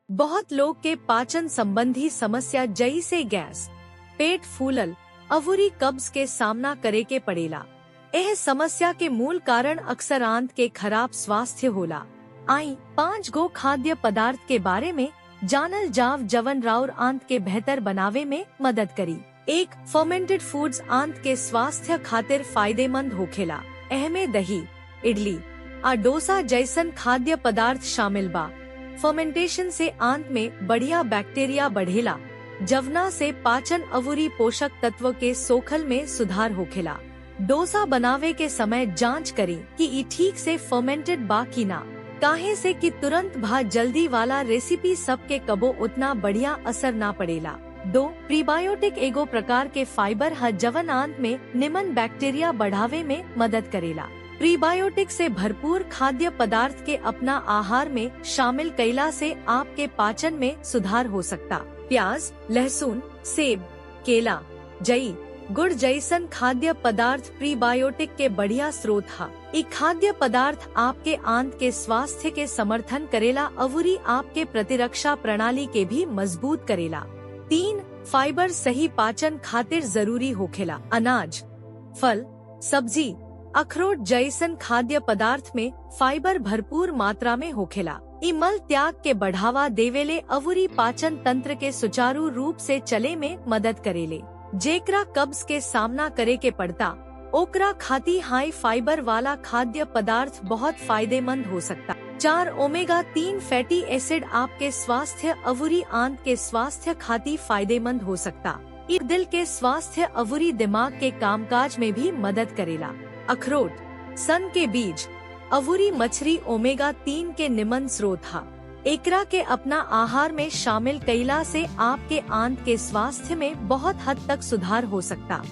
बहुत लोग के पाचन संबंधी समस्या जैसे गैस, पेट फूलल, अवूरी कब्ज के सामना करे के पड़ेला। यह समस्या के मूल कारण अक्सर आंत के खराब स्वास्थ्य होला। आई 5 गो खाद्य पदार्थ के बारे में जानल जाव जवन राउर आंत के बेहतर बनावे में मदद करी। 1. फर्मेंटेड फूड्स आंत के स्वास्थ्य खातिर फायदेमंद होखेला। एहमे दही, इडली आ डोसा जैसन खाद्य पदार्थ शामिल बा। फर्मेंटेशन से आंत में बढ़िया बैक्टीरिया बढ़ेला, जवना से पाचन अवूरी पोषक तत्व के सोखल में सुधार होखेला। डोसा बनावे के समय जांच करी कि ई ठीक से फर्मेंटेड बा की ना, काहे से कि तुरंत भा जल्दी वाला रेसिपी सब के कबो उतना बढ़िया असर ना पड़ेला। 2. प्रीबायोटिक एगो प्रकार के फाइबर है जवन आंत में निमन बैक्टीरिया बढ़ावे में मदद करेला। प्रीबायोटिक से भरपूर खाद्य पदार्थ के अपना आहार में शामिल कैला से आपके पाचन में सुधार हो सकता। प्याज, लहसुन, सेब, केला, जई, गुड़ जैसन खाद्य पदार्थ प्रीबायोटिक के बढ़िया स्रोत है। ये खाद्य पदार्थ आपके आंत के स्वास्थ्य के समर्थन करेला अवूरी आपके प्रतिरक्षा प्रणाली के भी मजबूत करेला। 3. फाइबर सही पाचन खातिर जरूरी होखेला। अनाज, फल, सब्जी, अखरोट जैसन खाद्य पदार्थ में फाइबर भरपूर मात्रा में होखेला। ई मल त्याग के बढ़ावा देवेले अवूरी पाचन तंत्र के सुचारू रूप से चले में मदद करेले। जेकरा कब्ज के सामना करे के पड़ता, ओकरा खाती हाई फाइबर वाला खाद्य पदार्थ बहुत फायदेमंद हो सकता। 4. ओमेगा 3 फैटी एसिड आपके स्वास्थ्य अवूरी आंत के स्वास्थ्य खाती फायदेमंद हो सकता। ये दिल के स्वास्थ्य अवूरी दिमाग के कामकाज में भी मदद करेला। अखरोट, सन के बीज, अवूरी मछली ओमेगा 3 के निमन स्रोत हा। एकरा के अपना आहार में शामिल कैला से आपके आंत के स्वास्थ्य में बहुत हद तक सुधार हो सकता।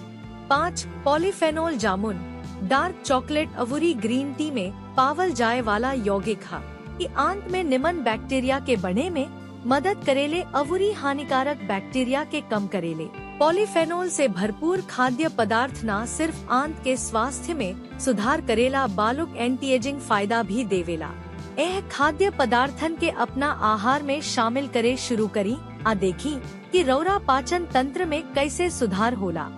5. पॉलीफेनोल जामुन, डार्क चॉकलेट अवूरी ग्रीन टी में पावल जाए वाला यौगिक हा। ये आंत में निमन बैक्टीरिया के बढ़े में मदद करेले अवूरी हानिकारक बैक्टीरिया के कम करेले। पॉलीफेनोल से भरपूर खाद्य पदार्थ न सिर्फ आंत के स्वास्थ्य में सुधार करेला बालुक एंटी एजिंग फायदा भी देवेला। यह खाद्य पदार्थन के अपना आहार में शामिल करे शुरू करी आ देखी कि रौरा पाचन तंत्र में कैसे सुधार होला।